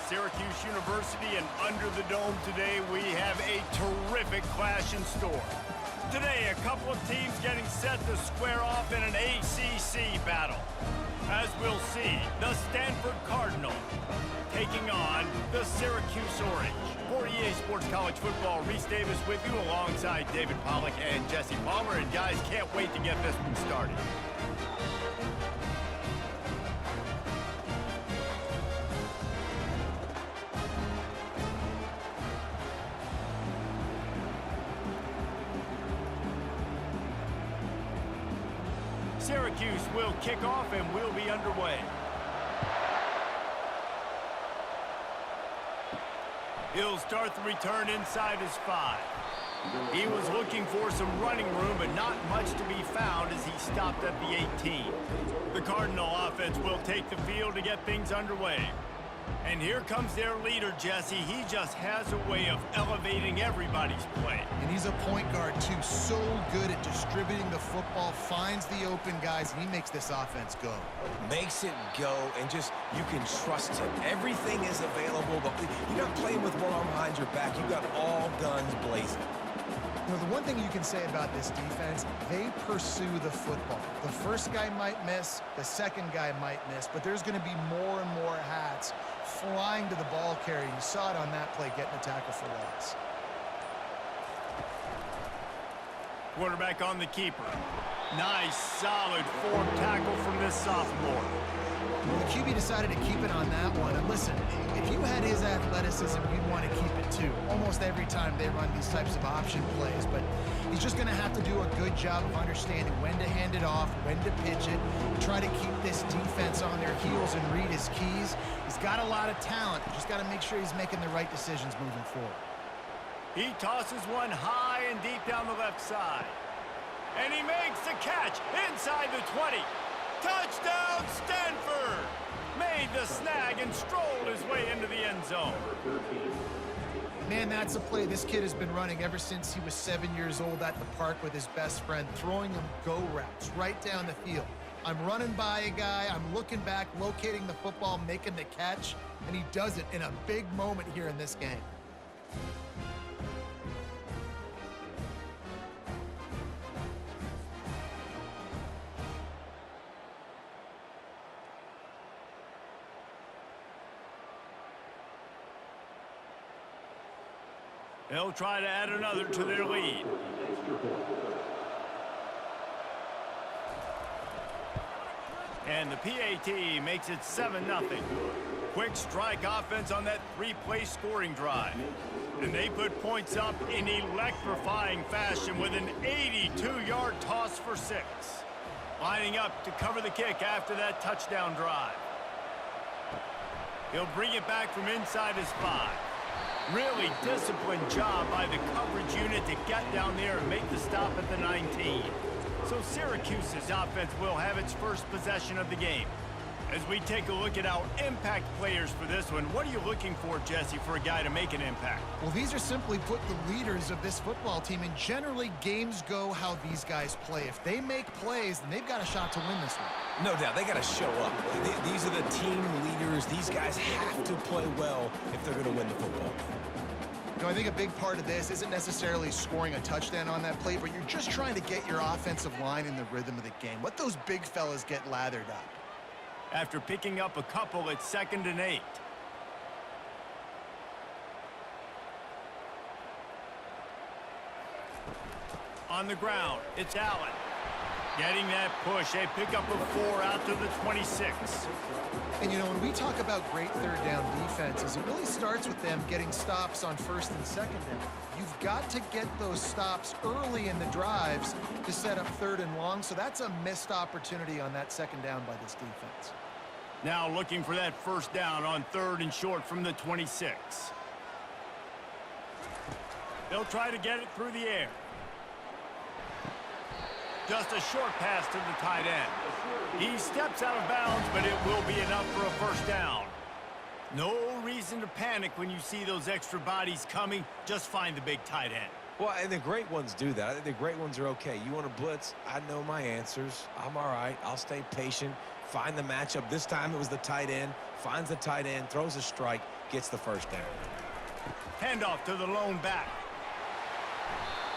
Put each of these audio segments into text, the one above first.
Syracuse University, and under the dome today we have a terrific clash in store. Today, a couple of teams getting set to square off in an ACC battle. As we'll see, the Stanford Cardinal taking on the Syracuse Orange. For EA Sports College Football, Reese Davis with you alongside David Pollack and Jesse Palmer. And guys, can't wait to get this one started. Syracuse will kick off and we'll be underway. He'll start the return inside his 5. He was looking for some running room, but not much to be found as he stopped at the 18. The Cardinal offense will take the field to get things underway. And here comes their leader, Jesse. He just has a way of elevating everybody's play. And he's a point guard, too. So good at distributing the football, finds the open guys, and he makes this offense go. Makes it go, and just, you can trust him. Everything is available. You're not playing with one arm behind your back. You got all guns blazing. You know, the one thing you can say about this defense, they pursue the football. The first guy might miss, the second guy might miss, but there's going to be more and more hats flying to the ball carrier. You saw it on that play, getting a tackle for loss. Quarterback on the keeper. Nice, solid form tackle from this sophomore. Well, the QB decided to keep it on that one. And listen, if you had his athleticism, you'd want to keep it too. Almost every time they run these types of option plays. But he's just going to have to do a good job of understanding when to hand it off, when to pitch it, try to keep this defense on their heels and read his keys. He's got a lot of talent. Just got to make sure he's making the right decisions moving forward. He tosses one high and deep down the left side. And he makes the catch inside the 20. Touchdown, Stanford! Made the snag and strolled his way into the end zone. Man, that's a play this kid has been running ever since he was 7 years old at the park with his best friend, throwing him go routes right down the field. I'm running by a guy, I'm looking back, locating the football, making the catch, and he does it in a big moment here in this game. They'll try to add another to their lead. And the PAT makes it 7-0. Quick strike offense on that 3-play scoring drive. And they put points up in electrifying fashion with an 82-yard toss for 6. Lining up to cover the kick after that touchdown drive. He'll bring it back from inside his 5. Really disciplined job by the coverage unit to get down there and make the stop at the 19. So Syracuse's offense will have its first possession of the game. As we take a look at our impact players for this one, what are you looking for, Jesse, for a guy to make an impact? Well, these are simply put the leaders of this football team, and generally games go how these guys play. If they make plays, then they've got a shot to win this one. No doubt, they got to show up. These are the team leaders. These guys have to play well if they're going to win the football game. You know, I think a big part of this isn't necessarily scoring a touchdown on that play, but you're just trying to get your offensive line in the rhythm of the game. Let those big fellas get lathered up. After picking up a couple, it's 2nd and 8. On the ground, it's Allen. Getting that push, a pickup of 4 out to the 26. And, you know, when we talk about great third down defenses, it really starts with them getting stops on 1st and 2nd down. You've got to get those stops early in the drives to set up 3rd and long, so that's a missed opportunity on that 2nd down by this defense. Now looking for that 1st down on 3rd and short from the 26. They'll try to get it through the air. Just a short pass to the tight end. He steps out of bounds, but it will be enough for a 1st down. No reason to panic when you see those extra bodies coming. Just find the big tight end. Well, and the great ones do that. I think the great ones are okay. You want to blitz? I know my answers. I'm all right. I'll stay patient. find the matchup. This time it was the tight end. Finds the tight end, throws a strike, gets the first down. Handoff to the lone back.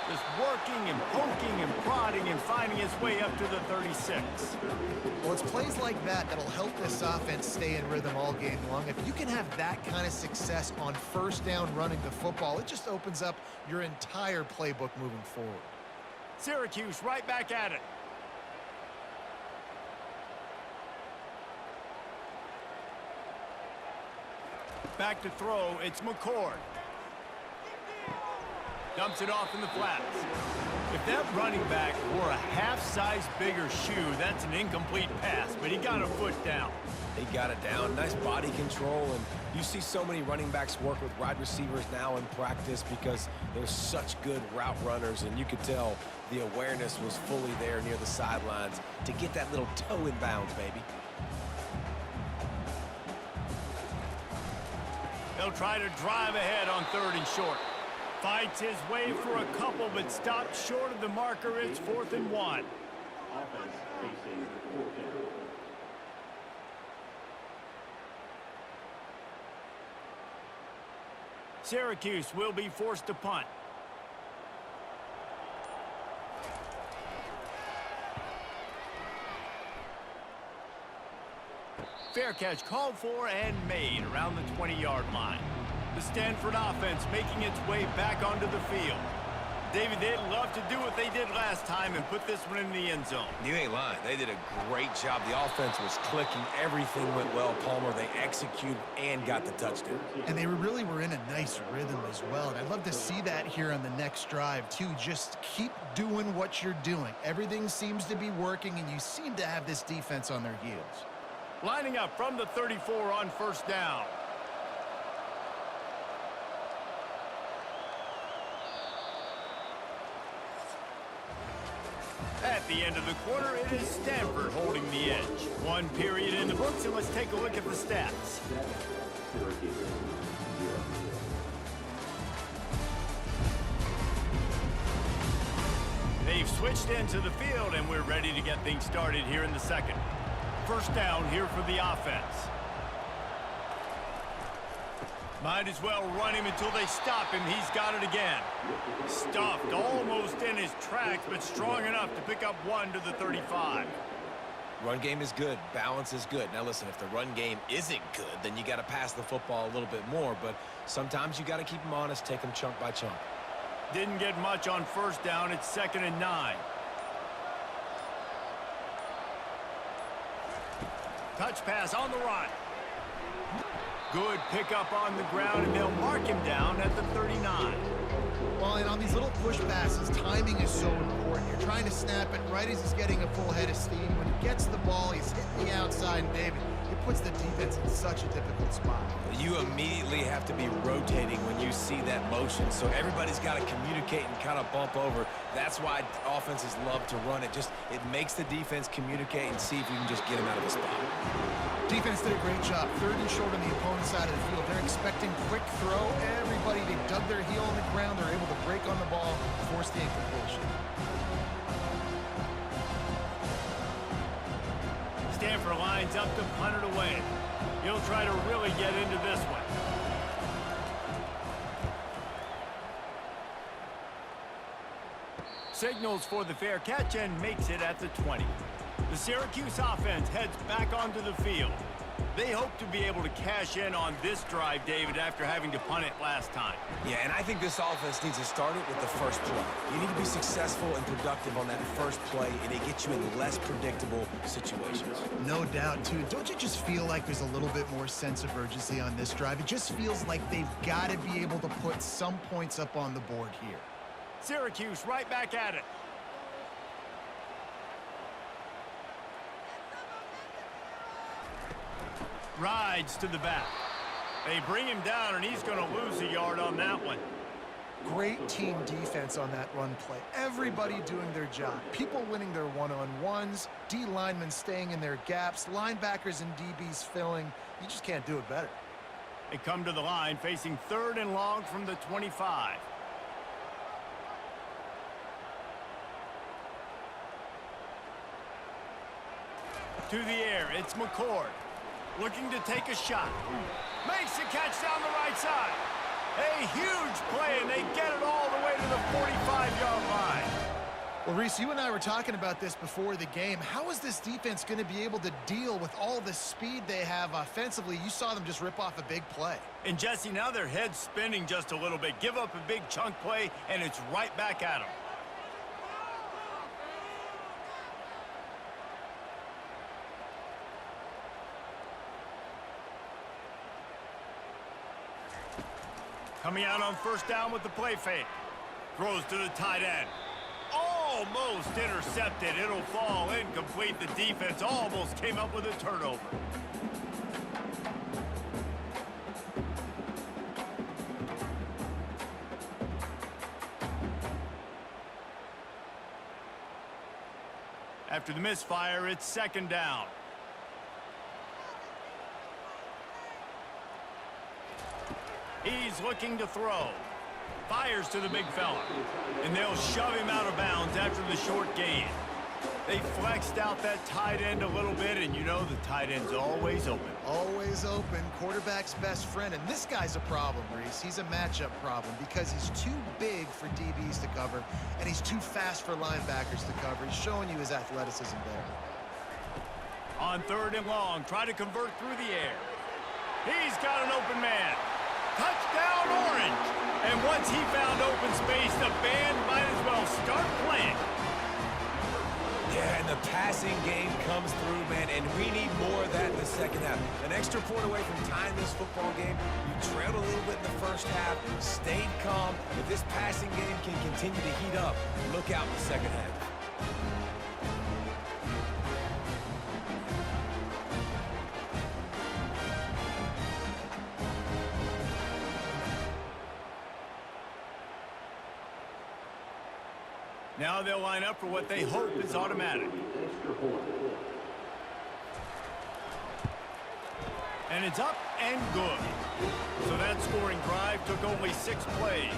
Just working and poking and prodding and finding his way up to the 36. Well, it's plays like that that'll help this offense stay in rhythm all game long. If you can have that kind of success on first down running the football, it just opens up your entire playbook moving forward. Syracuse right back at it. Back to throw, it's McCord. Dumps it off in the flats. If that running back wore a half-size bigger shoe, that's an incomplete pass, but he got a foot down. He got it down. Nice body control, and you see so many running backs work with wide receivers now in practice because they're such good route runners, and you could tell the awareness was fully there near the sidelines to get that little toe in bounds, baby. They'll try to drive ahead on 3rd and short. Fights his way for a couple, but stops short of the marker. It's 4th and 1. Offense facing 4th down. Syracuse will be forced to punt. Fair catch called for and made around the 20-yard line. The Stanford offense making its way back onto the field. David, they'd love to do what they did last time and put this one in the end zone. You ain't lying. They did a great job. The offense was clicking. Everything went well, Palmer. They executed and got the touchdown. And they really were in a nice rhythm as well. And I'd love to see that here on the next drive, too. Just keep doing what you're doing. Everything seems to be working, and you seem to have this defense on their heels. Lining up from the 34 on 1st down. At the end of the quarter, it is Stanford holding the edge. 1 period in the books, and let's take a look at the stats. They've switched into the field, and we're ready to get things started here in the second. 1st down here for the offense. Might as well run him until they stop him. He's got it again. Stuffed almost in his tracks, but strong enough to pick up 1 to the 35. Run game is good. Balance is good. Now, listen, if the run game isn't good, then you got to pass the football a little bit more. But sometimes you got to keep them honest, take them chunk by chunk. Didn't get much on 1st down. It's 2nd and 9. Touch pass on the run. Good pickup on the ground, and they'll mark him down at the 39. Well, and on these little push passes, timing is so important. You're trying to snap it right as he's getting a full head of steam. When he gets the ball, he's hitting the outside, and David, it puts the defense in such a difficult spot. You immediately have to be rotating when you see that motion, so everybody's got to communicate and kind of bump over. That's why offenses love to run it. It makes the defense communicate and see if you can just get him out of the spot. Defense did a great job. 3rd and short on the opponent's side of the field. They're expecting quick throw. Everybody, they dug their heel on the ground. They're able to break on the ball, force the incompletion. Stanford lines up to punt it away. He'll try to really get into this one. Signals for the fair catch and makes it at the 20. The Syracuse offense heads back onto the field. They hope to be able to cash in on this drive, David, after having to punt it last time. Yeah, and I think this offense needs to start it with the first play. You need to be successful and productive on that first play, and it gets you in less predictable situations. No doubt, too. Don't you just feel like there's a little bit more sense of urgency on this drive? It just feels like they've got to be able to put some points up on the board here. Syracuse right back at it. Rides to the back. They bring him down, and he's going to lose a yard on that one. Great team defense on that run play. Everybody doing their job. People winning their one-on-ones, D linemen staying in their gaps, linebackers and DBs filling. You just can't do it better. They come to the line facing 3rd and long from the 25. To the air, it's McCord. Looking to take a shot. Makes the catch down the right side. A huge play, and they get it all the way to the 45-yard line. Well, Reese, you and I were talking about this before the game. How is this defense going to be able to deal with all the speed they have offensively? You saw them just rip off a big play. And, Jesse, now their head's spinning just a little bit. Give up a big chunk play, and it's right back at them. Coming out on first down with the play fake. Throws to the tight end. Almost intercepted. It'll fall incomplete. The defense almost came up with a turnover. After the misfire, it's second down. He's looking to throw. Fires to the big fella. And they'll shove him out of bounds after the short gain. They flexed out that tight end a little bit, and you know the tight end's always open. Always open. Quarterback's best friend. And this guy's a problem, Reese. He's a matchup problem because he's too big for DBs to cover, and he's too fast for linebackers to cover. He's showing you his athleticism there. On third and long, try to convert through the air. He's got an open man. Touchdown, Orange! And once he found open space, the band might as well start playing. Yeah, and the passing game comes through, man, and we need more of that in the second half. An extra point away from tying this football game. You trailed a little bit in the first half, stayed calm. If this passing game can continue to heat up, look out in the second half. Now they'll line up for what they hope is automatic. And it's up and good. So that scoring drive took only 6 plays.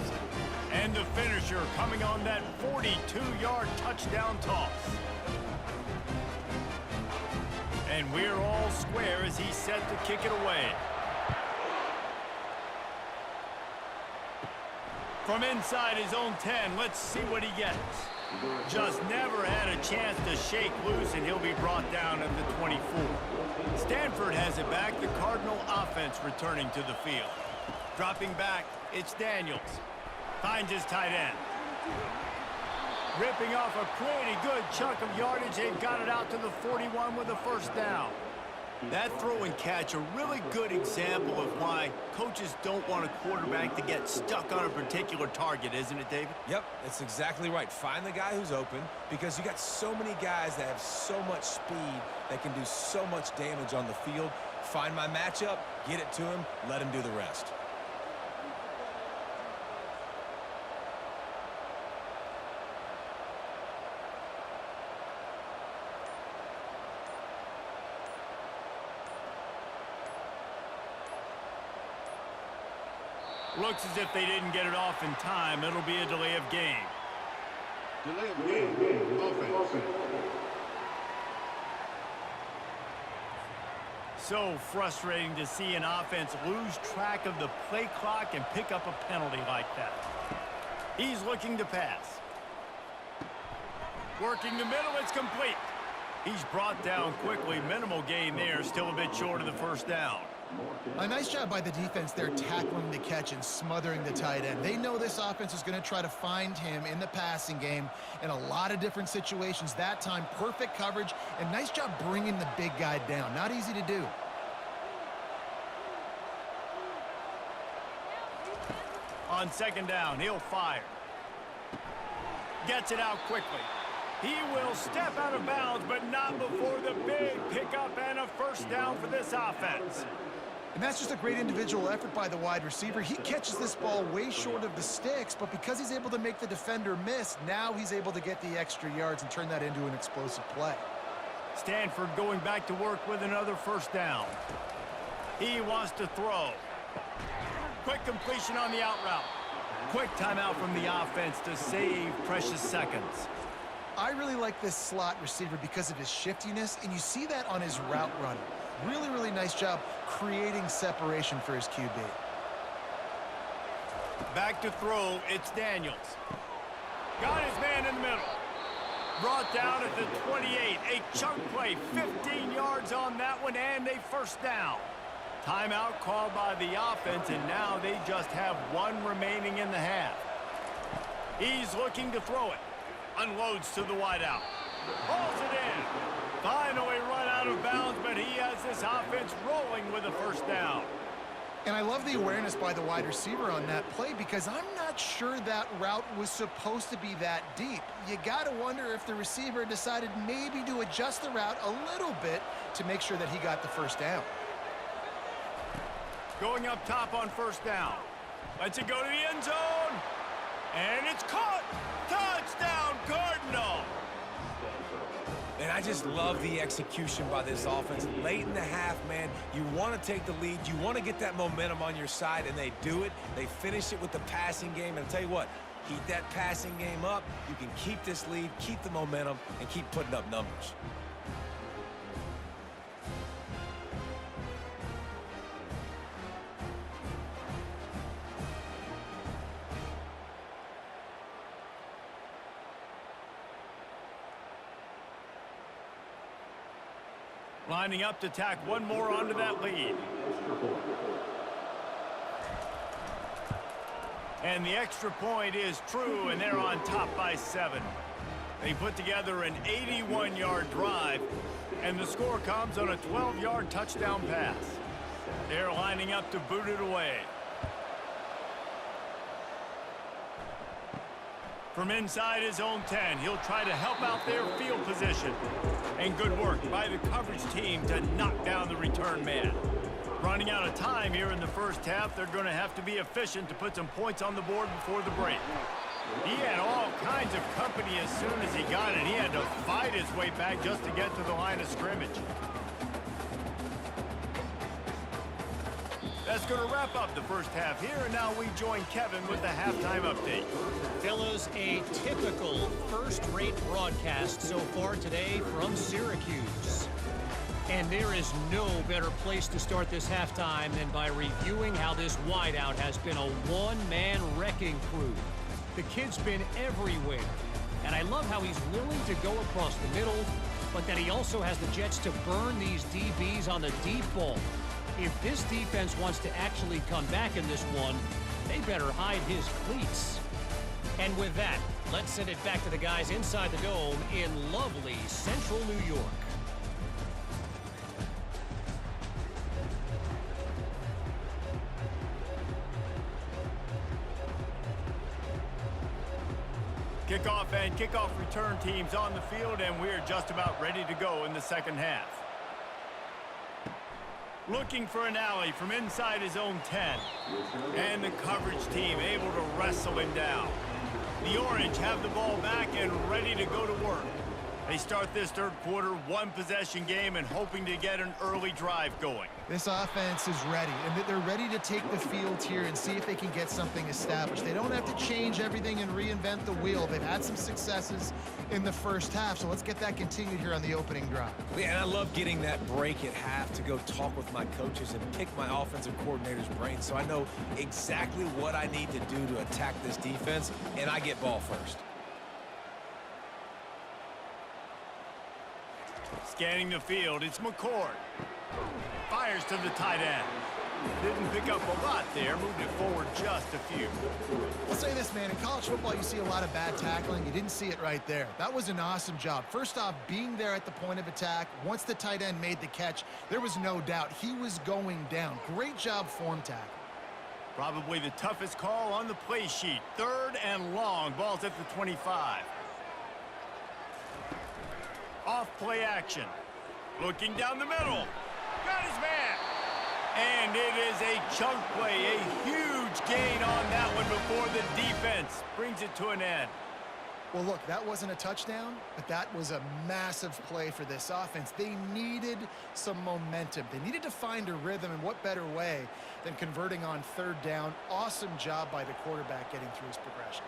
And the finisher coming on that 42-yard touchdown toss. And we're all square as he's set to kick it away. From inside his own 10, let's see what he gets. Just never had a chance to shake loose, and he'll be brought down at the 24. Stanford has it back. The Cardinal offense returning to the field. Dropping back, it's Daniels. Finds his tight end. Ripping off a pretty good chunk of yardage. They've got it out to the 41 with a first down. That throw and catch, a really good example of why coaches don't want a quarterback to get stuck on a particular target, isn't it, David? Yep, that's exactly right. Find the guy who's open, because you got so many guys that have so much speed that can do so much damage on the field. Find my matchup, get it to him, let him do the rest. Looks as if they didn't get it off in time. It'll be a delay of game. Delay of game. Offense. So frustrating to see an offense lose track of the play clock and pick up a penalty like that. He's looking to pass. Working the middle, it's complete. He's brought down quickly. Minimal gain there, still a bit short of the first down. A nice job by the defense there, tackling the catch and smothering the tight end. They know this offense is going to try to find him in the passing game in a lot of different situations. That time, perfect coverage, and nice job bringing the big guy down. Not easy to do. On second down, he'll fire. Gets it out quickly. He will step out of bounds, but not before the big pickup and a first down for this offense. And that's just a great individual effort by the wide receiver. He catches this ball way short of the sticks, but because he's able to make the defender miss, now he's able to get the extra yards and turn that into an explosive play. Stanford going back to work with another first down. He wants to throw. Quick completion on the out route. Quick timeout from the offense to save precious seconds. I really like this slot receiver because of his shiftiness, and you see that on his route running. Really, really nice job creating separation for his QB. Back to throw, it's Daniels. Got his man in the middle. Brought down at the 28. A chunk play, 15 yards on that one, and a first down. Timeout called by the offense, and now they just have one remaining in the half. He's looking to throw it. Unloads to the wideout. Hauls it in. Finally run out of bounds, but he has this offense rolling with a first down. And I love the awareness by the wide receiver on that play because I'm not sure that route was supposed to be that deep. You got to wonder if the receiver decided maybe to adjust the route a little bit to make sure that he got the first down. Going up top on first down. Lets it go to the end zone. And it's caught. Touchdown, Cardinal. And I just love the execution by this offense. Late in the half, man, you want to take the lead. You want to get that momentum on your side, and they do it. They finish it with the passing game. And I'll tell you what, keep that passing game up. You can keep this lead, keep the momentum, and keep putting up numbers. Lining up to tack one more onto that lead. And the extra point is true, and they're on top by 7. They put together an 81-yard drive, and the score comes on a 12-yard touchdown pass. They're lining up to boot it away. From inside his own 10, he'll try to help out their field position. And good work by the coverage team to knock down the return man. Running out of time here in the first half, they're going to have to be efficient to put some points on the board before the break. He had all kinds of company as soon as he got it. He had to fight his way back just to get to the line of scrimmage. That's going to wrap up the first half here, and now we join Kevin with the halftime update. Fellas, a typical first-rate broadcast so far today from Syracuse. And there is no better place to start this halftime than by reviewing how this wideout has been a one-man wrecking crew. The kid's been everywhere, and I love how he's willing to go across the middle, but that he also has the jets to burn these DBs on the deep ball. If this defense wants to actually come back in this one, they better hide his cleats. And with that, let's send it back to the guys inside the dome in lovely central New York. Kickoff and kickoff return teams on the field, and we're just about ready to go in the second half. Looking for an alley from inside his own 10. And the coverage team able to wrestle him down. The Orange have the ball back and ready to go to work. They start this third quarter one-possession game and hoping to get an early drive going. This offense is ready, and they're ready to take the field here and see if they can get something established. They don't have to change everything and reinvent the wheel. They've had some successes in the first half, so let's get that continued here on the opening drive. Yeah, and I love getting that break at half to go talk with my coaches and pick my offensive coordinator's brain so I know exactly what I need to do to attack this defense, and I get ball first. Scanning the field, it's McCord. Fires to the tight end. Didn't pick up a lot there, moved it forward just a few. I'll say this, man, in college football you see a lot of bad tackling. You didn't see it right there. That was an awesome job. First off, being there at the point of attack. Once the tight end made the catch, there was no doubt he was going down. Great job form tackle. Probably the toughest call on the play sheet. 3rd and long, ball's at the 25. Off play action. Looking down the middle. Got his man. And it is a chunk play. A huge gain on that one before the defense brings it to an end. Well, look, that wasn't a touchdown, but that was a massive play for this offense. They needed some momentum. They needed to find a rhythm, and what better way than converting on 3rd down. Awesome job by the quarterback getting through his progression.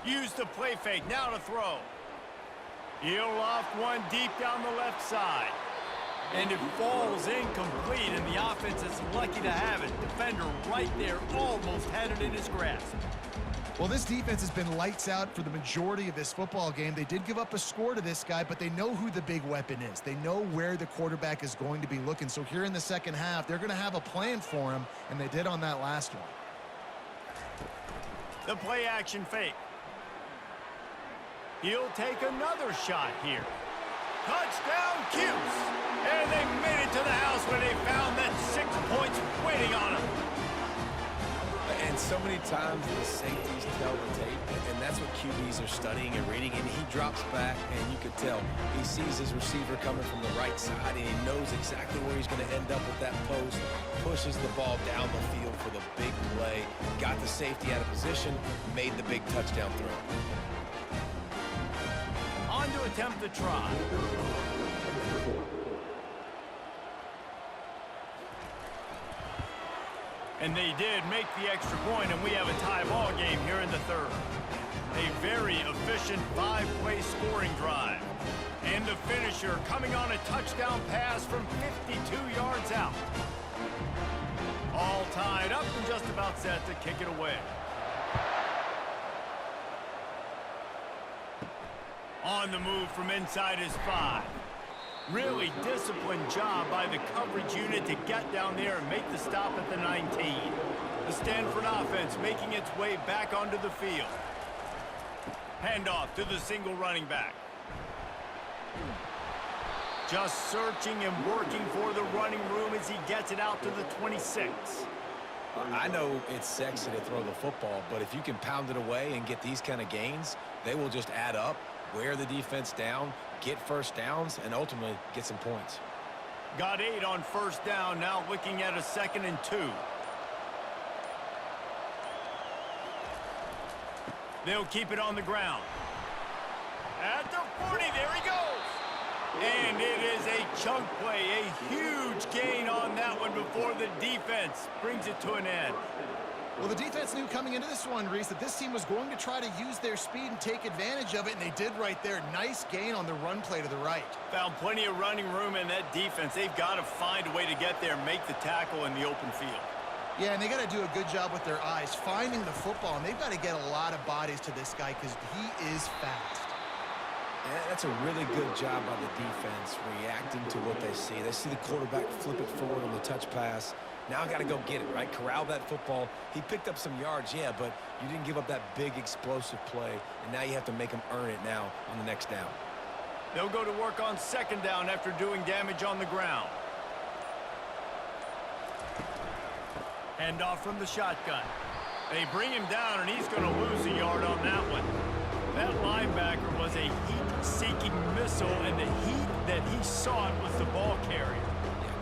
Use the play fake, now to throw. He'll loft one deep down the left side. And it falls incomplete, and the offense is lucky to have it. Defender right there almost had it in his grasp. Well, this defense has been lights out for the majority of this football game. They did give up a score to this guy, but they know who the big weapon is. They know where the quarterback is going to be looking. So here in the second half, they're going to have a plan for him, and they did on that last one. The play action fake. He'll take another shot here. Touchdown, Cuse! And they made it to the house when they found that 6 points waiting on them. And so many times the safeties tell the tape, and that's what QBs are studying and reading, and he drops back, and you could tell he sees his receiver coming from the right side, and he knows exactly where he's going to end up with that post, pushes the ball down the field for the big play, got the safety out of position, made the big touchdown throw. On to attempt the try. And they did make the extra point, and we have a tie ball game here in the third. A very efficient 5-play scoring drive. And the finisher coming on a touchdown pass from 52 yards out. All tied up and just about set to kick it away. On the move from inside his 5. Really disciplined job by the coverage unit to get down there and make the stop at the 19. The Stanford offense making its way back onto the field. Handoff to the single running back. Just searching and working for the running room as he gets it out to the 26. I know it's sexy to throw the football, but if you can pound it away and get these kind of gains, they will just add up, wear the defense down, get first downs, and ultimately get some points. Got 8 on first down, now looking at a 2nd and 2. They'll keep it on the ground. At the 40, there he goes. And it is a chunk play, a huge gain on that one before the defense brings it to an end. Well, the defense knew coming into this one, Reese, that this team was going to try to use their speed and take advantage of it, and they did right there. Nice gain on the run play to the right. Found plenty of running room in that defense. They've got to find a way to get there and make the tackle in the open field. Yeah, and they got to do a good job with their eyes, finding the football, and they've got to get a lot of bodies to this guy because he is fast. Yeah, that's a really good job by the defense, reacting to what they see. They see the quarterback flip it forward on the touch pass. Now I got to go get it, right? Corral that football. He picked up some yards, yeah, but you didn't give up that big explosive play, and now you have to make him earn it now on the next down. They'll go to work on 2nd down after doing damage on the ground. Handoff from the shotgun. They bring him down, and he's going to lose a yard on that one. That linebacker was a heat-seeking missile, and the heat that he sought was the ball carrier.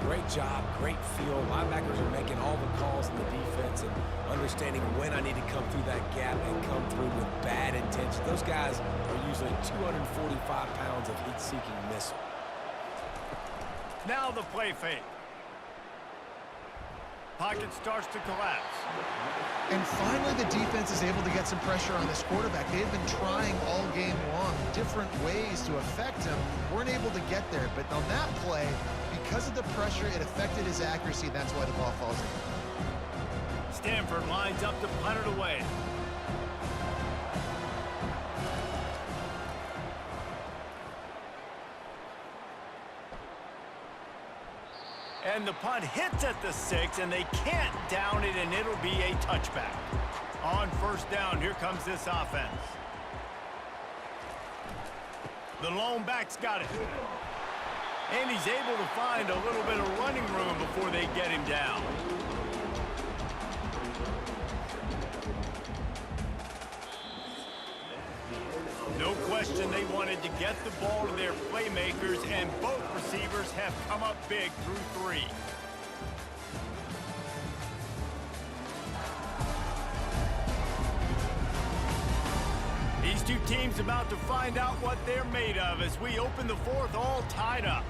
Great job, great feel. Linebackers are making all the calls in the defense and understanding when I need to come through that gap and come through with bad intention. Those guys are usually 245 pounds of heat-seeking missile. Now the play fake. Pocket starts to collapse. And finally, the defense is able to get some pressure on this quarterback. They've been trying all game long different ways to affect him. Weren't able to get there, but on that play, because of the pressure, it affected his accuracy, and that's why the ball falls in. Stanford lines up to punt it away. And the punt hits at the 6, and they can't down it, and it'll be a touchback. On 1st down, here comes this offense. The lone back's got it. And he's able to find a little bit of running room before they get him down. No question they wanted to get the ball to their playmakers, and both receivers have come up big through 3. These two teams about to find out what they're made of as we open the 4th all tied up.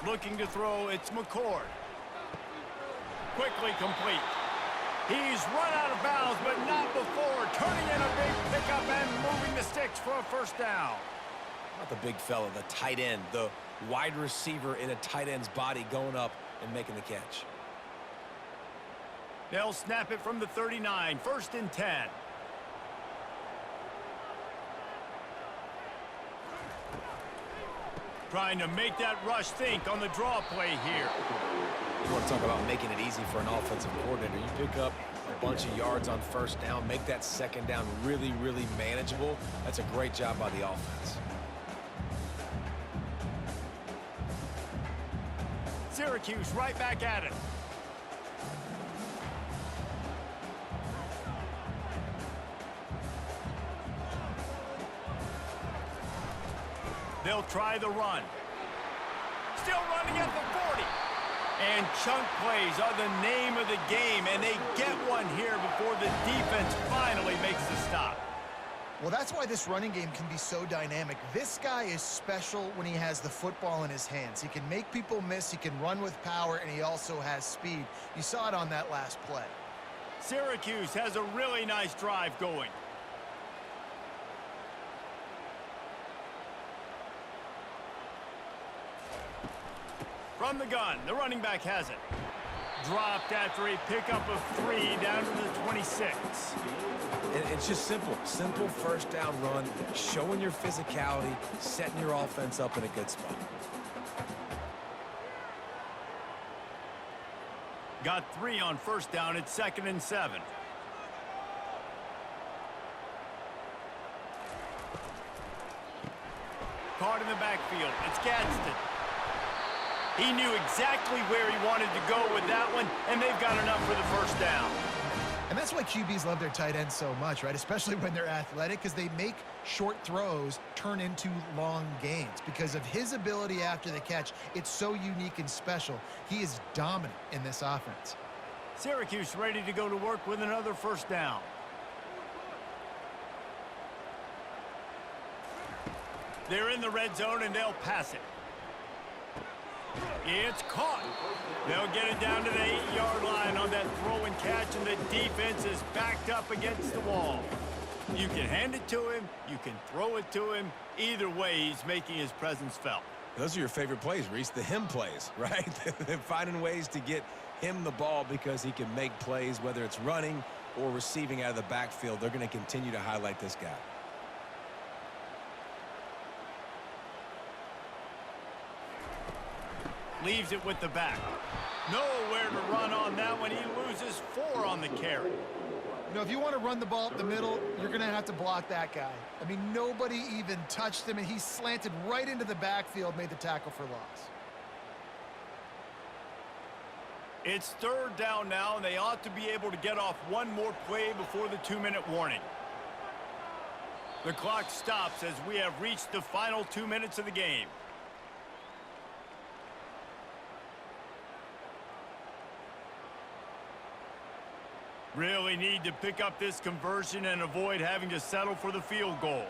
Looking to throw, it's McCord. Quickly complete. He's run out of bounds, but not before turning in a big pickup and moving the sticks for a first down. Not the big fella, the tight end, the wide receiver in a tight end's body going up and making the catch. They'll snap it from the 39, 1st and 10. Trying to make that rush think on the draw play here. You want to talk about making it easy for an offensive coordinator. You pick up a bunch of yards on first down, make that second down really, really manageable. That's a great job by the offense. Syracuse right back at it. They'll try the run. Still running at the 40. And chunk plays are the name of the game, and they get one here before the defense finally makes the stop. Well, that's why this running game can be so dynamic. This guy is special when he has the football in his hands. He can make people miss, he can run with power, and he also has speed. You saw it on that last play. Syracuse has a really nice drive going. From the gun, the running back has it. Dropped after a pickup of 3 down to the 26. And it's just simple. Simple first down run, showing your physicality, setting your offense up in a good spot. Got 3 on first down at 2nd and 7. Caught in the backfield. It's Gadsden. He knew exactly where he wanted to go with that one, and they've got enough for the first down. And that's why QBs love their tight ends so much, right? Especially when they're athletic, because they make short throws turn into long gains. Because of his ability after the catch, it's so unique and special. He is dominant in this offense. Syracuse ready to go to work with another first down. They're in the red zone, and they'll pass it. It's caught. They'll get it down to the 8-yard line on that throw and catch, and the defense is backed up against the wall. You can hand it to him. You can throw it to him. Either way, he's making his presence felt. Those are your favorite plays, Reese, the him plays, right? They're finding ways to get him the ball because he can make plays, whether it's running or receiving out of the backfield. They're going to continue to highlight this guy. Leaves it with the back. Nowhere to run on that one. He loses 4 on the carry. You know, if you want to run the ball up the middle, you're going to have to block that guy. I mean, nobody even touched him, and he slanted right into the backfield, made the tackle for loss. It's 3rd down now, and they ought to be able to get off one more play before the 2-minute warning. The clock stops as we have reached the final 2 minutes of the game. Really need to pick up this conversion and avoid having to settle for the field goal.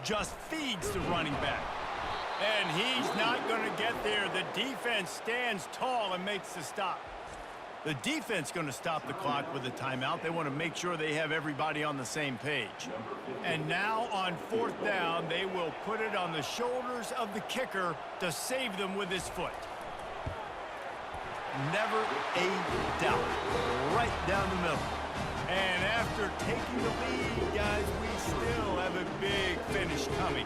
Just feeds the running back. And he's not going to get there. The defense stands tall and makes the stop. The defense going to stop the clock with a timeout. They want to make sure they have everybody on the same page. And now on 4th down, they will put it on the shoulders of the kicker to save them with his foot. Never a doubt. Right down the middle. And after taking the lead, guys, we still have a big finish coming.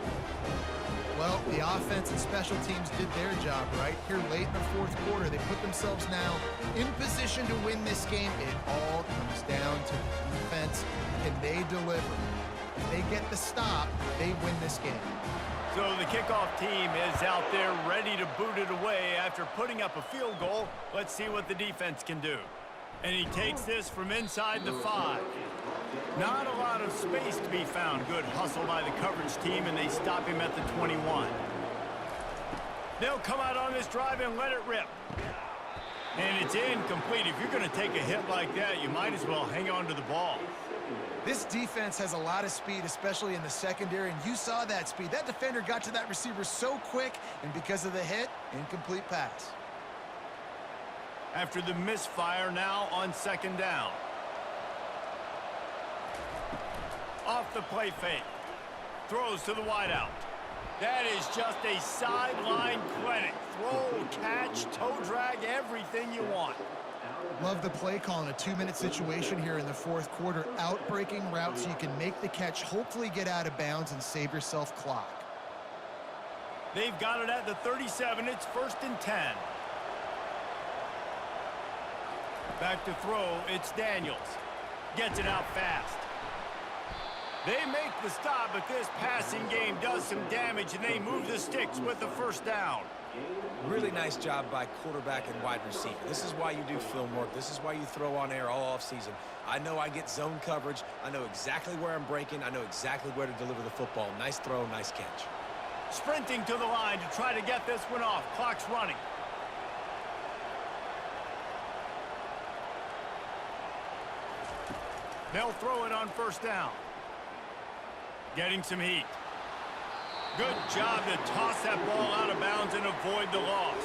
Well, the offense and special teams did their job, right? Here late in the 4th quarter, they put themselves now in position to win this game. It all comes down to the defense. Can they deliver? If they get the stop, they win this game. So the kickoff team is out there ready to boot it away after putting up a field goal. Let's see what the defense can do. And he takes this from inside the 5. Not a lot of space to be found. Good hustle by the coverage team, and they stop him at the 21. They'll come out on this drive and let it rip. And it's incomplete. If you're going to take a hit like that, you might as well hang on to the ball. This defense has a lot of speed, especially in the secondary, and you saw that speed. That defender got to that receiver so quick, and because of the hit, incomplete pass. After the misfire, now on second down. Off the play fake. Throws to the wideout. That is just a sideline clinic. Throw, catch, toe drag, everything you want. Love the play call in a 2-minute situation here in the fourth quarter. Out-breaking route so you can make the catch, hopefully get out of bounds, and save yourself clock. They've got it at the 37. It's 1st and 10. Back to throw. It's Daniels. Gets it out fast. They make the stop, but this passing game does some damage, and they move the sticks with the first down. Really nice job by quarterback and wide receiver. This is why you do film work. This is why you throw on air all offseason. I know I get zone coverage. I know exactly where I'm breaking. I know exactly where to deliver the football. Nice throw, nice catch. Sprinting to the line to try to get this one off. Clock's running. They'll throw it on first down. Getting some heat. Good job to toss that ball out of bounds and avoid the loss.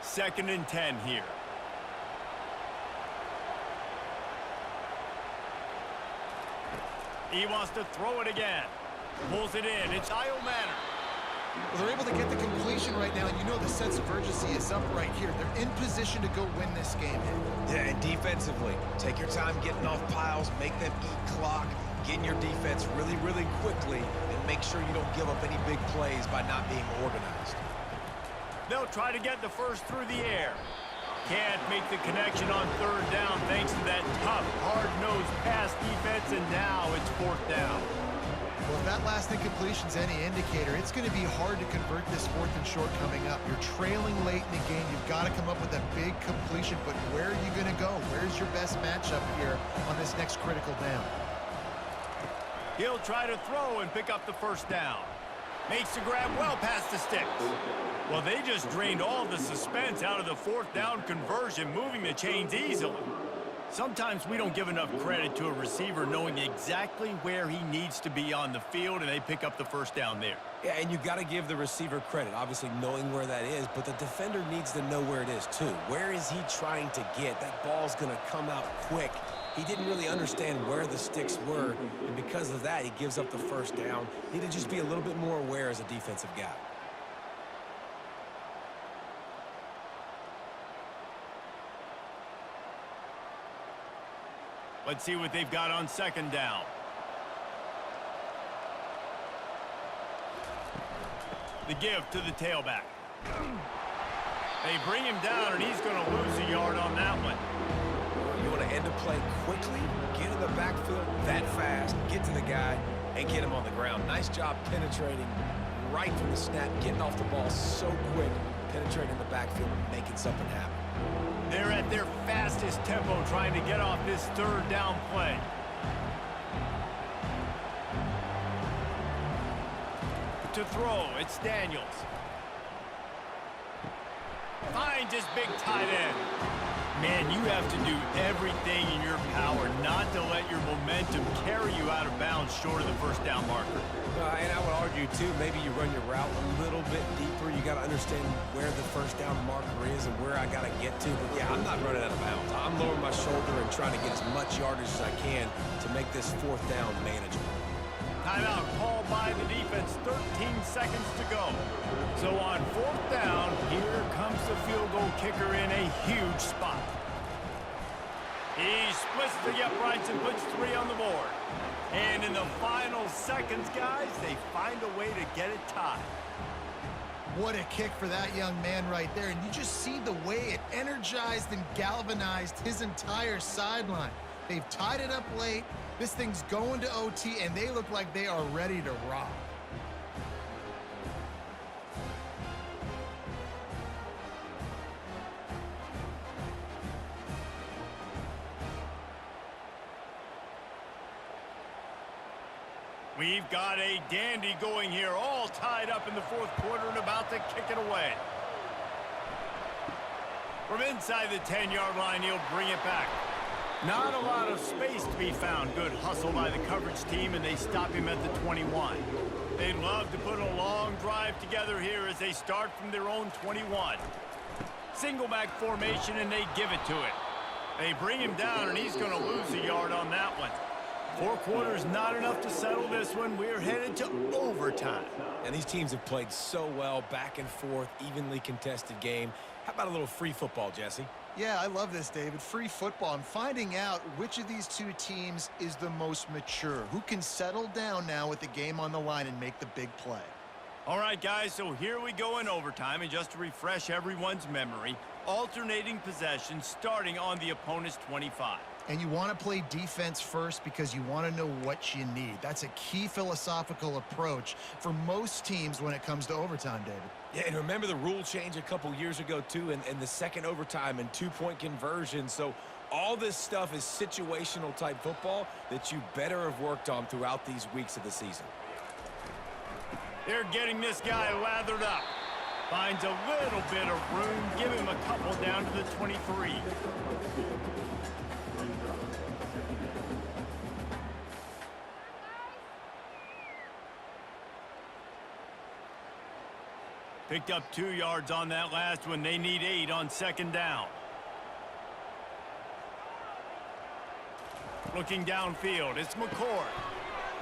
Second and 10 here. He wants to throw it again. Pulls it in. It's Kyle Manor. Well, they're able to get the completion right now, and you know the sense of urgency is up right here. They're in position to go win this game. Yeah, and defensively, take your time getting off piles, make them eat clock, get in your defense really, really quickly, and make sure you don't give up any big plays by not being organized. They'll try to get the first through the air. Can't make the connection on third down thanks to that tough, hard-nosed pass defense, and now it's fourth down. Well, if that last incompletion's any indicator, it's going to be hard to convert this 4th and short coming up. You're trailing late in the game. You've got to come up with a big completion, but where are you going to go? Where's your best matchup here on this next critical down? He'll try to throw and pick up the first down. Makes the grab well past the sticks. Well, they just drained all the suspense out of the fourth down conversion, moving the chains easily. Sometimes we don't give enough credit to a receiver knowing exactly where he needs to be on the field, and they pick up the first down there. Yeah, and you got to give the receiver credit, obviously knowing where that is, but the defender needs to know where it is too. Where is he trying to get? That ball's going to come out quick. He didn't really understand where the sticks were, and because of that, he gives up the first down. He need to just be a little bit more aware as a defensive guy. Let's see what they've got on second down. The give to the tailback. They bring him down, and he's going to lose a yard on that one. You want to end a play quickly, get in the backfield that fast, get to the guy, and get him on the ground. Nice job penetrating right from the snap, getting off the ball so quick, penetrating the backfield and making something happen. They're at their fastest tempo trying to get off this third down play. To throw, it's Daniels. Finds his big tight end. Man, you have to do everything in your power not to let your momentum carry you out of bounds short of the first down marker. And I would argue, too, maybe you run your route a little bit deeper. You got to understand where the first down marker is and where I got to get to. But, yeah, I'm not running out of bounds. I'm lowering my shoulder and trying to get as much yardage as I can to make this fourth down manageable. Timeout called by the defense, 13 seconds to go. So on fourth down, here comes the field goal kicker in a huge spot. He splits the uprights and puts 3 on the board. And in the final seconds, guys, they find a way to get it tied. What a kick for that young man right there. And you just see the way it energized and galvanized his entire sideline. They've tied it up late. This thing's going to OT, and they look like they are ready to rock. We've got a dandy going here, all tied up in the fourth quarter and about to kick it away. From inside the 10-yard line, he'll bring it back. Not a lot of space to be found. Good hustle by the coverage team, and they stop him at the 21. They'd love to put a long drive together here as they start from their own 21. Single back formation, and they give it to him. They bring him down, and he's going to lose a yard on that one. 4 quarters, not enough to settle this one. We're headed to overtime. And these teams have played so well, back and forth, evenly contested game. How about a little free football, Jesse? Yeah, I love this, David. Free football. I'm finding out which of these two teams is the most mature, who can settle down now with the game on the line and make the big play. All right, guys, so here we go in overtime, and just to refresh everyone's memory, alternating possession starting on the opponent's 25. And you want to play defense first because you want to know what you need. That's a key philosophical approach for most teams when it comes to overtime, David. Yeah, and remember the rule change a couple years ago, too, and the second overtime and 2-point conversion. So all this stuff is situational type football that you better have worked on throughout these weeks of the season. They're getting this guy lathered up. Finds a little bit of room. Give him a couple down to the 23. Picked up 2 yards on that last one. They need 8 on second down. Looking downfield, it's McCord.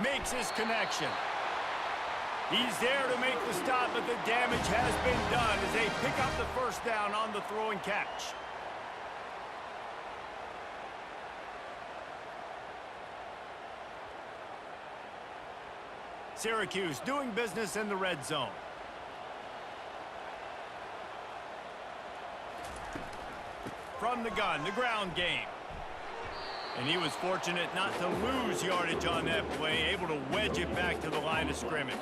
Makes his connection. He's there to make the stop, but the damage has been done as they pick up the first down on the throw and catch. Syracuse doing business in the red zone. From the gun, the ground game. And he was fortunate not to lose yardage on that play, able to wedge it back to the line of scrimmage.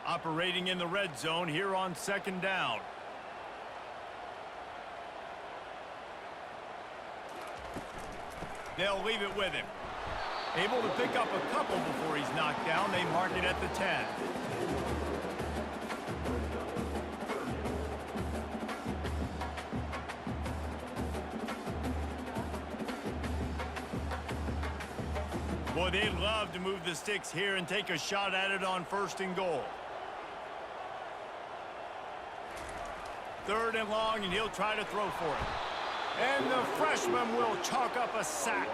Operating in the red zone here on second down. They'll leave it with him. Able to pick up a couple before he's knocked down. They mark it at the 10. Boy, they'd love to move the sticks here and take a shot at it on 1st and goal. 3rd and long, and he'll try to throw for it. And the freshman will chalk up a sack.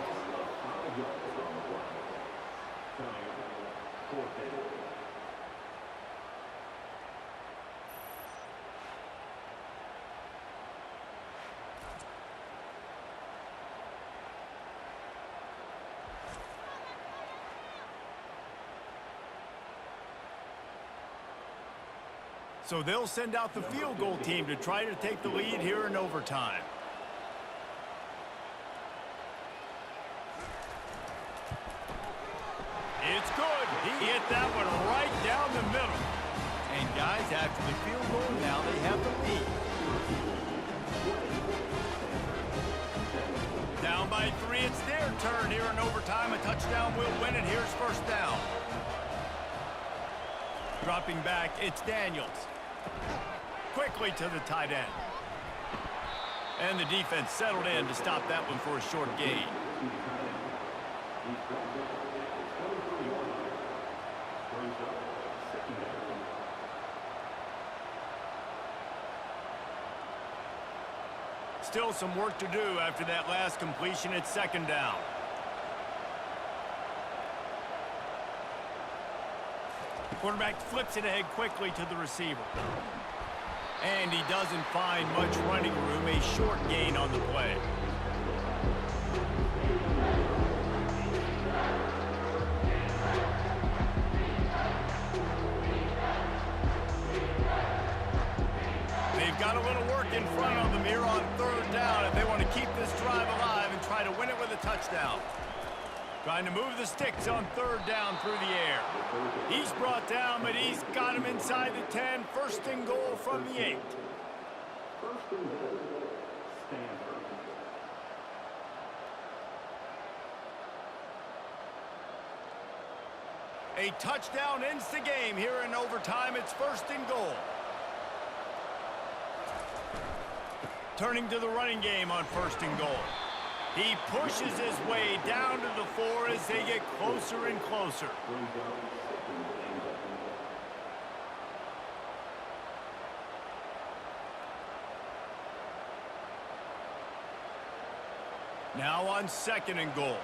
So they'll send out the field goal team to try to take the lead here in overtime. It's good. He hit that one right down the middle. And guys, after the field goal, now they have the lead. Down by 3, it's their turn here in overtime. A touchdown will win it. Here's 1st down. Dropping back, it's Daniels. Quickly to the tight end. And the defense settled in to stop that one for a short gain. Still some work to do after that last completion at 2nd down. Quarterback flips it ahead quickly to the receiver. And he doesn't find much running room, a short gain on the play. They've got a little work in front of them here on 3rd down if they want to keep this drive alive and try to win it with a touchdown. Trying to move the sticks on 3rd down through the air. He's brought down, but he's got him inside the 10. 1st and goal from the 8. 1st and goal, Stanford. A touchdown ends the game here in overtime. It's 1st and goal. Turning to the running game on 1st and goal. He pushes his way down to the 4 as they get closer and closer. Now on 2nd and goal.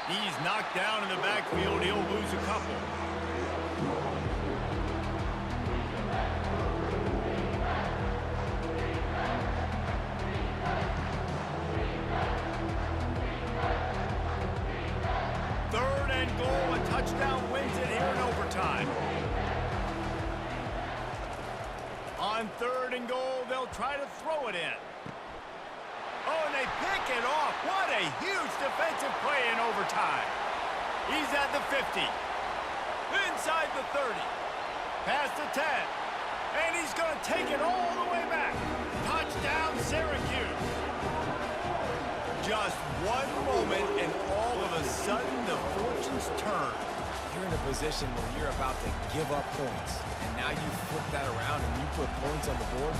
He's knocked down in the backfield. He'll lose a couple. Third and goal. A touchdown wins it here in overtime. On 3rd and goal, they'll try to throw it in. Oh, and they pick it off. What a huge defensive play in overtime. He's at the 50. Inside the 30. Past the 10. And he's going to take it all the way back. Touchdown, Syracuse. Just one moment, and all of a sudden, the fortunes turn. You're in a position where you're about to give up points, and now you flip that around and you put points on the board.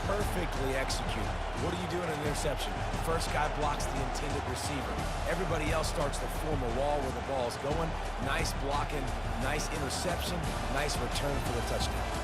Perfectly executed. What do you do in an interception? First guy blocks the intended receiver. Everybody else starts to form a wall where the ball's going. Nice blocking, nice interception, nice return for the touchdown.